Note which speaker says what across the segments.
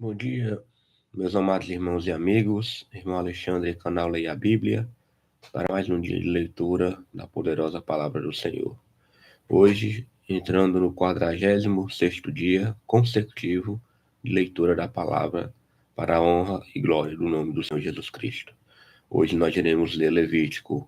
Speaker 1: Bom dia, meus amados irmãos e amigos, irmão Alexandre, canal Leia a Bíblia, para mais um dia de leitura da poderosa palavra do Senhor. Hoje, entrando no 46º dia consecutivo de leitura da palavra para a honra e glória do nome do Senhor Jesus Cristo. Hoje nós iremos ler Levítico,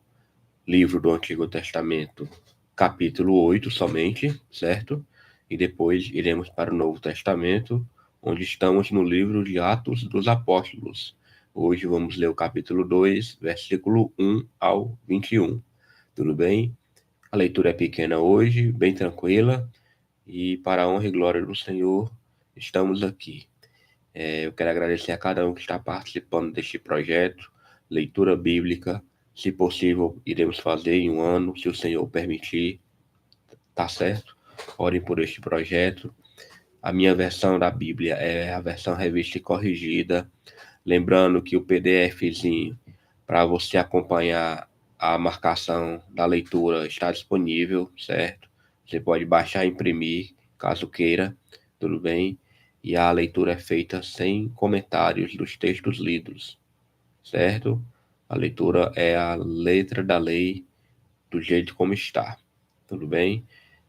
Speaker 1: livro do Antigo Testamento, capítulo 8 somente, certo? E depois iremos para o Novo Testamento, onde estamos no livro de Atos dos Apóstolos. Hoje vamos ler o capítulo 2, versículo 1 ao 21. Tudo bem? A leitura é pequena hoje, bem tranquila, e para a honra e glória do Senhor, estamos aqui. Eu quero agradecer a cada um que está participando deste projeto, leitura bíblica. Se possível, iremos fazer em um ano, se o Senhor permitir, tá certo? Orem por este projeto. A minha versão da Bíblia é a versão revista e corrigida. Lembrando que o PDFzinho, para você acompanhar a marcação da leitura, está disponível, certo? Você pode baixar e imprimir, caso queira, tudo bem? E a leitura é feita sem comentários dos textos lidos, certo? A leitura é a letra da lei do jeito como está, tudo bem?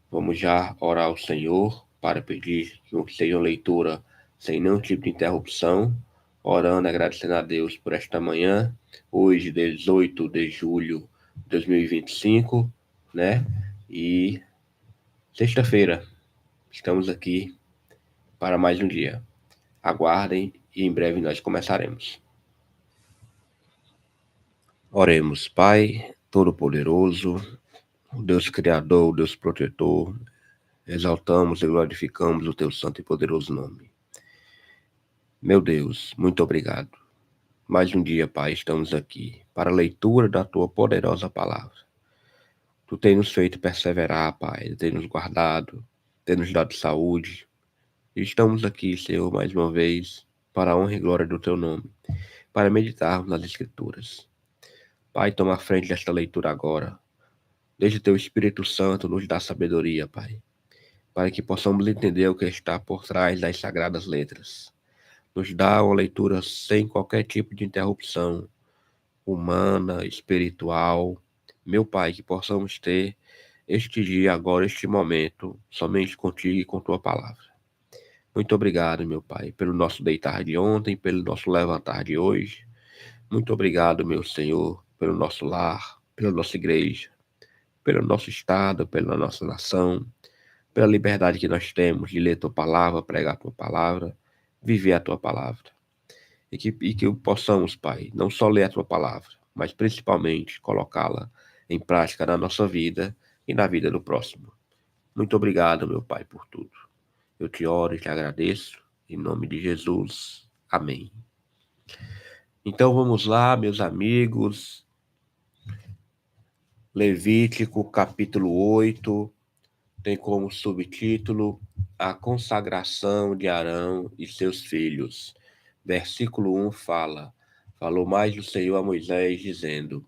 Speaker 1: Vamos já orar ao Senhor para pedir que seja uma leitura sem nenhum tipo de interrupção, orando, agradecendo a Deus por esta manhã, hoje, 18 de julho de 2025, né? E sexta-feira, estamos aqui para mais um dia. Aguardem e em breve nós começaremos. Oremos, Pai Todo-Poderoso, o Deus Criador, o Deus Protetor, exaltamos e glorificamos o Teu santo e poderoso nome. Meu Deus, muito obrigado. Mais um dia, Pai, estamos aqui para a leitura da Tua poderosa palavra. Tu tens nos feito perseverar, Pai, tens nos guardado, tens nos dado saúde. E estamos aqui, Senhor, mais uma vez, para a honra e glória do Teu nome, para meditarmos nas Escrituras. Pai, toma a frente desta leitura agora. Deixa Teu Espírito Santo nos dar sabedoria, Pai, para que possamos entender o que está por trás das sagradas letras. Nos dá uma leitura sem qualquer tipo de interrupção humana, espiritual. Meu Pai, que possamos ter este dia agora, este momento, somente contigo e com tua palavra. Muito obrigado, meu Pai, pelo nosso deitar de ontem, pelo nosso levantar de hoje. Muito obrigado, meu Senhor, pelo nosso lar, pela nossa igreja, pelo nosso estado, pela nossa nação, pela liberdade que nós temos de ler tua palavra, pregar tua palavra, viver a tua palavra. E que possamos, Pai, não só ler a tua palavra, mas principalmente colocá-la em prática na nossa vida e na vida do próximo. Muito obrigado, meu Pai, por tudo. Eu te oro e te agradeço, em nome de Jesus. Amém. Então vamos lá, meus amigos. Levítico, capítulo 8, tem como subtítulo A consagração de Arão e seus filhos. Versículo 1 falou mais o Senhor a Moisés, dizendo: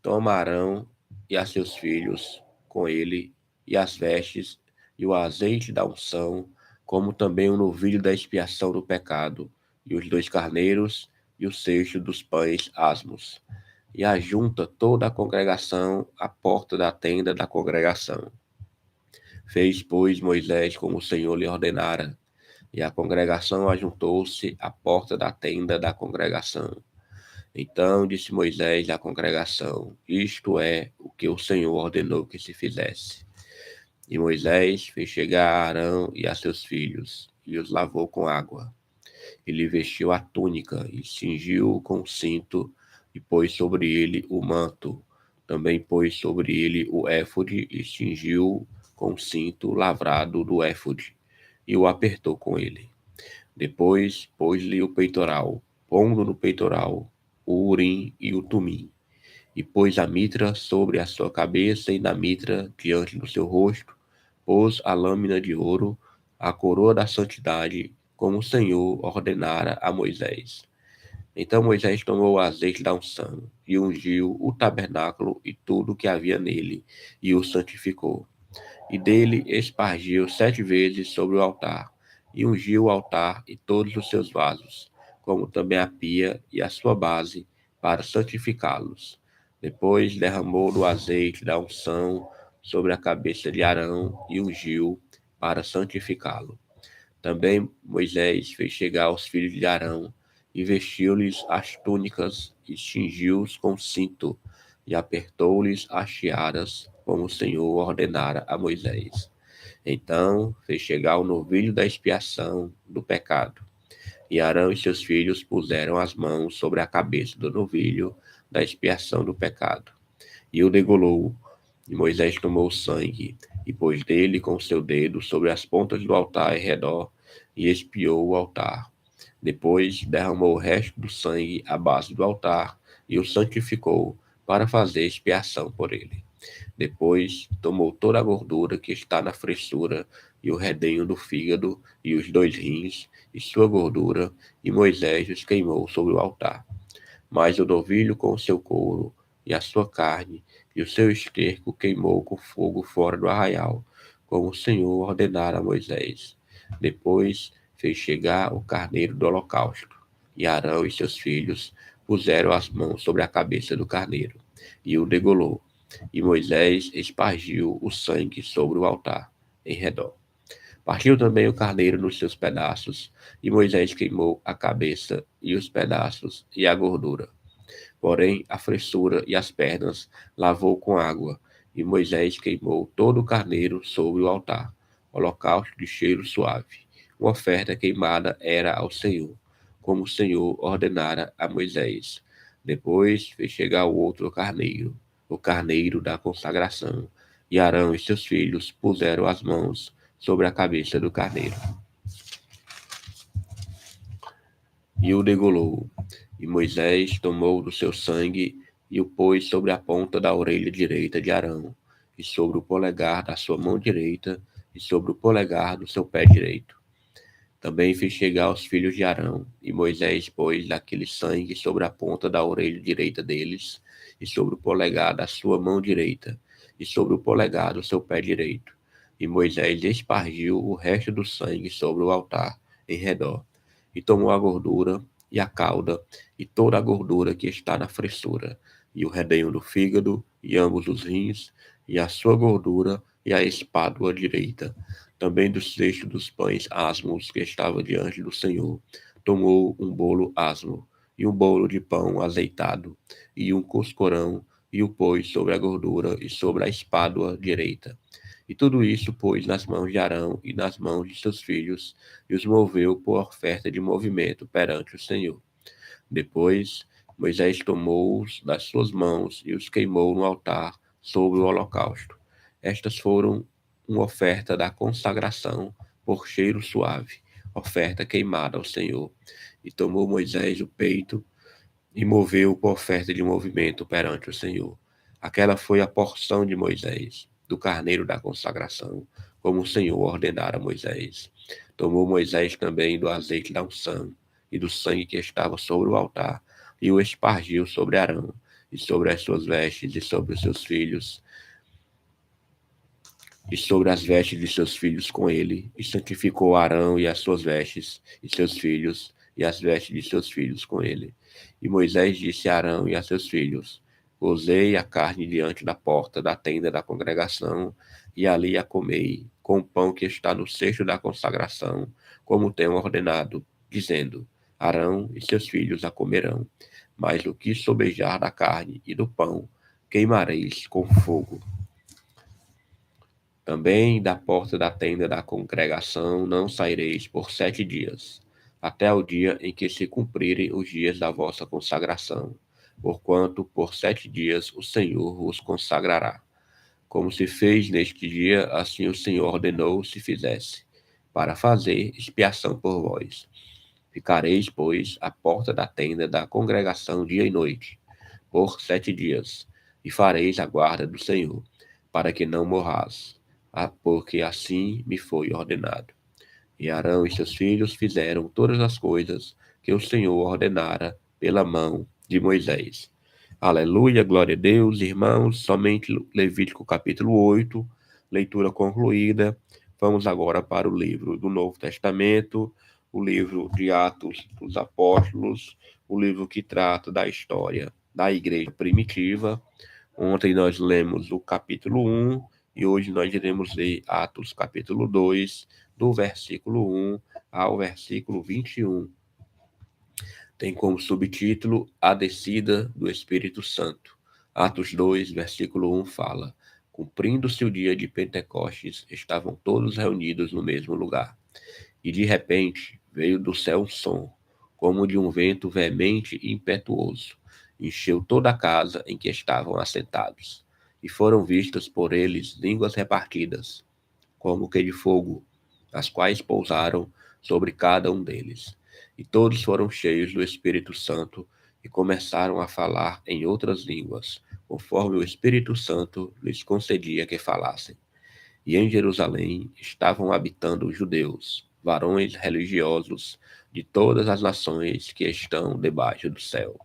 Speaker 1: Toma Arão e a seus filhos com ele, e as vestes, e o azeite da unção, como também o novilho da expiação do pecado, e os 2 carneiros, e o cesto dos pães asmos. E ajunta toda a congregação à porta da tenda da congregação. Fez, pois, Moisés como o Senhor lhe ordenara, e a congregação ajuntou-se à porta da tenda da congregação. Então disse Moisés à congregação: Isto é o que o Senhor ordenou que se fizesse. E Moisés fez chegar a Arão e a seus filhos, e os lavou com água. E lhe vestiu a túnica, e cingiu com o cinto, e pôs sobre ele o manto. Também pôs sobre ele o éfode, e cingiu com o cinto lavrado do éfode, e o apertou com ele. Depois pôs-lhe o peitoral, pondo no peitoral o urim e o tumim, e pôs a mitra sobre a sua cabeça, e na mitra, diante do seu rosto, pôs a lâmina de ouro, a coroa da santidade, como o Senhor ordenara a Moisés. Então Moisés tomou o azeite da unção, e ungiu o tabernáculo e tudo o que havia nele, e o santificou. E dele espargiu 7 vezes sobre o altar, e ungiu o altar e todos os seus vasos, como também a pia e a sua base, para santificá-los. Depois derramou do azeite da unção sobre a cabeça de Arão e ungiu para santificá-lo. Também Moisés fez chegar aos filhos de Arão e vestiu-lhes as túnicas e cingiu-os com cinto e apertou-lhes as tiaras, como o Senhor ordenara a Moisés. Então fez chegar o novilho da expiação do pecado. E Arão e seus filhos puseram as mãos sobre a cabeça do novilho da expiação do pecado. E o degolou. E Moisés tomou o sangue e pôs dele com seu dedo sobre as pontas do altar em redor e expiou o altar. Depois derramou o resto do sangue à base do altar e o santificou para fazer expiação por ele. Depois tomou toda a gordura que está na fressura e o redenho do fígado e os 2 rins e sua gordura, e Moisés os queimou sobre o altar. Mas o novilho com o seu couro e a sua carne e o seu esterco queimou com fogo fora do arraial, como o Senhor ordenara a Moisés. Depois fez chegar o carneiro do holocausto, e Arão e seus filhos puseram as mãos sobre a cabeça do carneiro, e o degolou. E Moisés espargiu o sangue sobre o altar, em redor. Partiu também o carneiro nos seus pedaços, e Moisés queimou a cabeça e os pedaços e a gordura. Porém, a fressura e as pernas lavou com água, e Moisés queimou todo o carneiro sobre o altar, holocausto de cheiro suave. Uma oferta queimada era ao Senhor, como o Senhor ordenara a Moisés. Depois fez chegar o carneiro da consagração, e Arão e seus filhos puseram as mãos sobre a cabeça do carneiro. E o degolou. E Moisés tomou do seu sangue e o pôs sobre a ponta da orelha direita de Arão, e sobre o polegar da sua mão direita, e sobre o polegar do seu pé direito. Também fez chegar aos filhos de Arão, e Moisés pôs daquele sangue sobre a ponta da orelha direita deles, e sobre o polegar da sua mão direita, e sobre o polegar do seu pé direito. E Moisés espargiu o resto do sangue sobre o altar em redor, e tomou a gordura e a cauda, e toda a gordura que está na fressura, e o redenho do fígado, e ambos os rins, e a sua gordura, e a espádua direita, também do cesto dos pães asmos que estava diante do Senhor. Tomou um bolo asmo, e um bolo de pão azeitado, e um coscorão, e o pôs sobre a gordura e sobre a espádua direita. E tudo isso pôs nas mãos de Arão e nas mãos de seus filhos, e os moveu por oferta de movimento perante o Senhor. Depois, Moisés tomou-os das suas mãos e os queimou no altar sobre o holocausto. Estas foram uma oferta da consagração por cheiro suave, oferta queimada ao Senhor. E tomou Moisés o peito e moveu por oferta de movimento perante o Senhor. Aquela foi a porção de Moisés, do carneiro da consagração, como o Senhor ordenara a Moisés. Tomou Moisés também do azeite da unção e do sangue que estava sobre o altar, e o espargiu sobre Arão, e sobre as suas vestes, e sobre os seus filhos, e sobre as vestes de seus filhos com ele, e santificou Arão e as suas vestes, e seus filhos, e as vestes de seus filhos com ele. E Moisés disse a Arão e a seus filhos: Cozei a carne diante da porta da tenda da congregação, e ali a comei, com o pão que está no cesto da consagração, como tenho ordenado, dizendo: Arão e seus filhos a comerão. Mas o que sobejar da carne e do pão, queimareis com fogo. Também da porta da tenda da congregação não saireis por 7 dias, até o dia em que se cumprirem os dias da vossa consagração, porquanto por 7 dias o Senhor vos consagrará. Como se fez neste dia, assim o Senhor ordenou se fizesse, para fazer expiação por vós. Ficareis, pois, à porta da tenda da congregação dia e noite, por 7 dias, e fareis a guarda do Senhor, para que não morrais, porque assim me foi ordenado. E Arão e seus filhos fizeram todas as coisas que o Senhor ordenara pela mão de Moisés. Aleluia, glória a Deus, irmãos, somente Levítico capítulo 8, leitura concluída. Vamos agora para o livro do Novo Testamento, o livro de Atos dos Apóstolos, o livro que trata da história da igreja primitiva. Ontem nós lemos o capítulo 1 e hoje nós iremos ler Atos capítulo 2, do versículo 1 ao versículo 21. Tem como subtítulo A Descida do Espírito Santo. Atos 2, versículo 1 fala: Cumprindo-se o dia de Pentecostes, estavam todos reunidos no mesmo lugar. E de repente veio do céu um som, como de um vento veemente e impetuoso. Encheu toda a casa em que estavam assentados. E foram vistas por eles línguas repartidas, como que de fogo, as quais pousaram sobre cada um deles. E todos foram cheios do Espírito Santo e começaram a falar em outras línguas, conforme o Espírito Santo lhes concedia que falassem. E em Jerusalém estavam habitando os judeus, varões religiosos de todas as nações que estão debaixo do céu.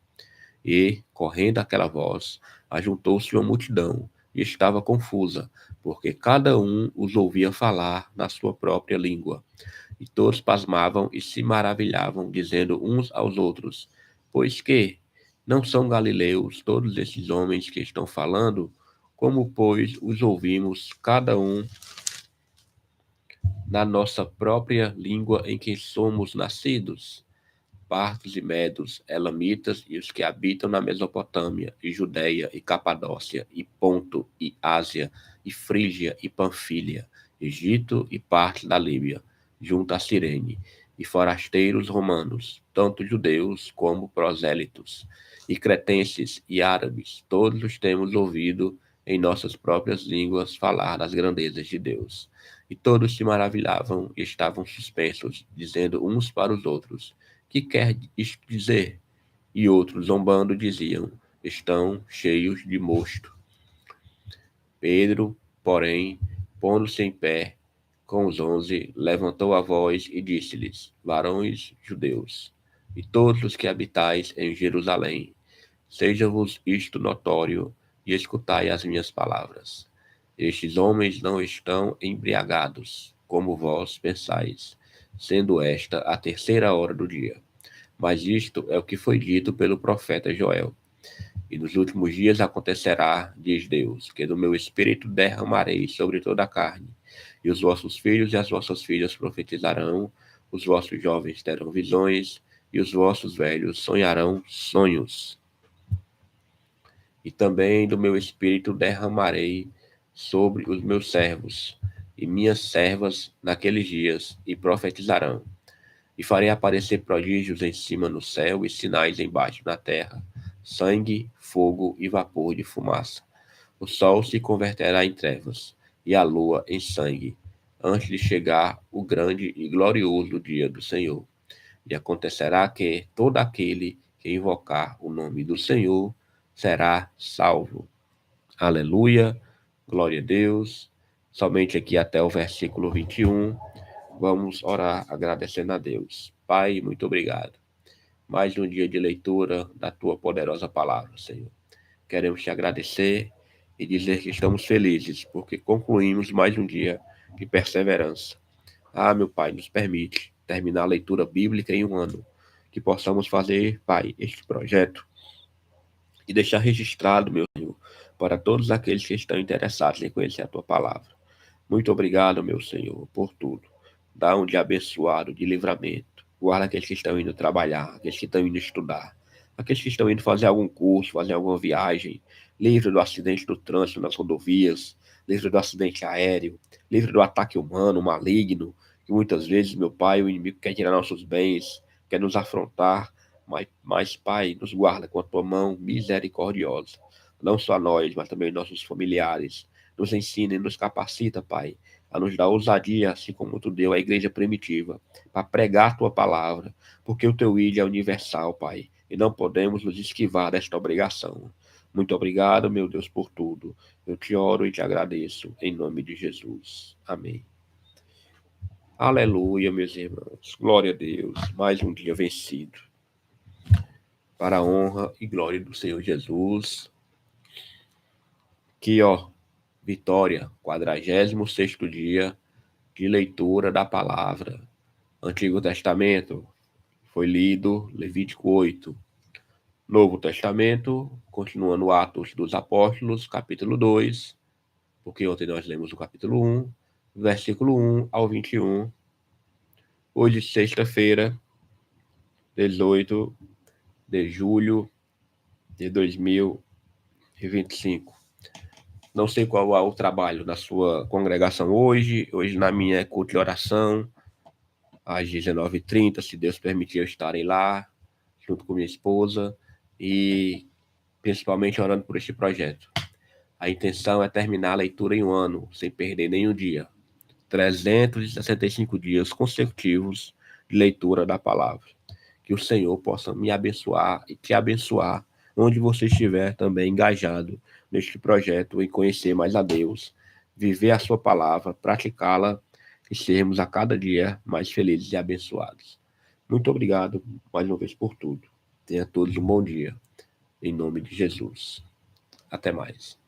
Speaker 1: E, correndo aquela voz, ajuntou-se uma multidão e estava confusa, porque cada um os ouvia falar na sua própria língua. E todos pasmavam e se maravilhavam, dizendo uns aos outros: Pois que não são galileus todos esses homens que estão falando? Como, pois, os ouvimos, cada um na nossa própria língua em que somos nascidos? Partos e medos, elamitas e os que habitam na Mesopotâmia, e Judeia, e Capadócia, e Ponto, e Ásia, e Frígia, e Panfilha, Egito e partes da Líbia, junto a Cirene, e forasteiros romanos, tanto judeus como prosélitos, e cretenses e árabes, todos os temos ouvido em nossas próprias línguas falar das grandezas de Deus. E todos se maravilhavam e estavam suspensos, dizendo uns para os outros: Que quer isto dizer? E outros, zombando, diziam: Estão cheios de mosto. Pedro, porém, pondo-se em pé com os 11, levantou a voz e disse-lhes: Varões judeus, e todos os que habitais em Jerusalém, seja-vos isto notório, e escutai as minhas palavras. Estes homens não estão embriagados, como vós pensais, sendo esta a terceira hora do dia. Mas isto é o que foi dito pelo profeta Joel. E nos últimos dias acontecerá, diz Deus, que do meu espírito derramarei sobre toda a carne. E os vossos filhos e as vossas filhas profetizarão, os vossos jovens terão visões, e os vossos velhos sonharão sonhos. E também do meu espírito derramarei sobre os meus servos e minhas servas naqueles dias, e profetizarão. E farei aparecer prodígios em cima no céu e sinais embaixo na terra, sangue, fogo e vapor de fumaça. O sol se converterá em trevas e a lua em sangue, antes de chegar o grande e glorioso dia do Senhor. E acontecerá que todo aquele que invocar o nome do Senhor será salvo. Aleluia, glória a Deus. Somente aqui até o versículo 21. Vamos orar agradecendo a Deus. Pai, muito obrigado. Mais um dia de leitura da tua poderosa palavra, Senhor. Queremos te agradecer e dizer que estamos felizes porque concluímos mais um dia de perseverança. Ah, meu Pai, nos permite terminar a leitura bíblica em um ano. Que possamos fazer, Pai, este projeto e deixar registrado, meu Senhor, para todos aqueles que estão interessados em conhecer a tua palavra. Muito obrigado, meu Senhor, por tudo. Dá um dia abençoado, de livramento. Guarda aqueles que estão indo trabalhar, aqueles que estão indo estudar, aqueles que estão indo fazer algum curso, fazer alguma viagem. Livre do acidente do trânsito nas rodovias, livre do acidente aéreo, livre do ataque humano, maligno, que muitas vezes, meu Pai, o inimigo quer tirar nossos bens, quer nos afrontar, mas Pai, nos guarda com a tua mão misericordiosa. Não só nós, mas também nossos familiares. Nos ensina e nos capacita, Pai, a nos dar ousadia, assim como tu deu à igreja primitiva, para pregar a tua palavra, porque o teu ilho é universal, Pai, e não podemos nos esquivar desta obrigação. Muito obrigado, meu Deus, por tudo. Eu te oro e te agradeço, em nome de Jesus. Amém. Aleluia, meus irmãos. Glória a Deus. Mais um dia vencido. Para a honra e glória do Senhor Jesus. Que, vitória, 46º dia de leitura da palavra. Antigo Testamento foi lido Levítico 8. Novo Testamento, continuando Atos dos Apóstolos, capítulo 2, porque ontem nós lemos o capítulo 1, versículo 1 ao 21. Hoje, sexta-feira, 18 de julho de 2025. Não sei qual é o trabalho da sua congregação hoje. Hoje na minha é culto de oração, às 19h30, se Deus permitir eu estarei lá, junto com minha esposa, e principalmente orando por este projeto. A intenção é terminar a leitura em um ano, sem perder nenhum dia. 365 dias consecutivos de leitura da palavra. Que o Senhor possa me abençoar e te abençoar, onde você estiver também engajado neste projeto, em conhecer mais a Deus, viver a sua palavra, praticá-la e sermos a cada dia mais felizes e abençoados. Muito obrigado mais uma vez por tudo. Tenha todos um bom dia. Em nome de Jesus. Até mais.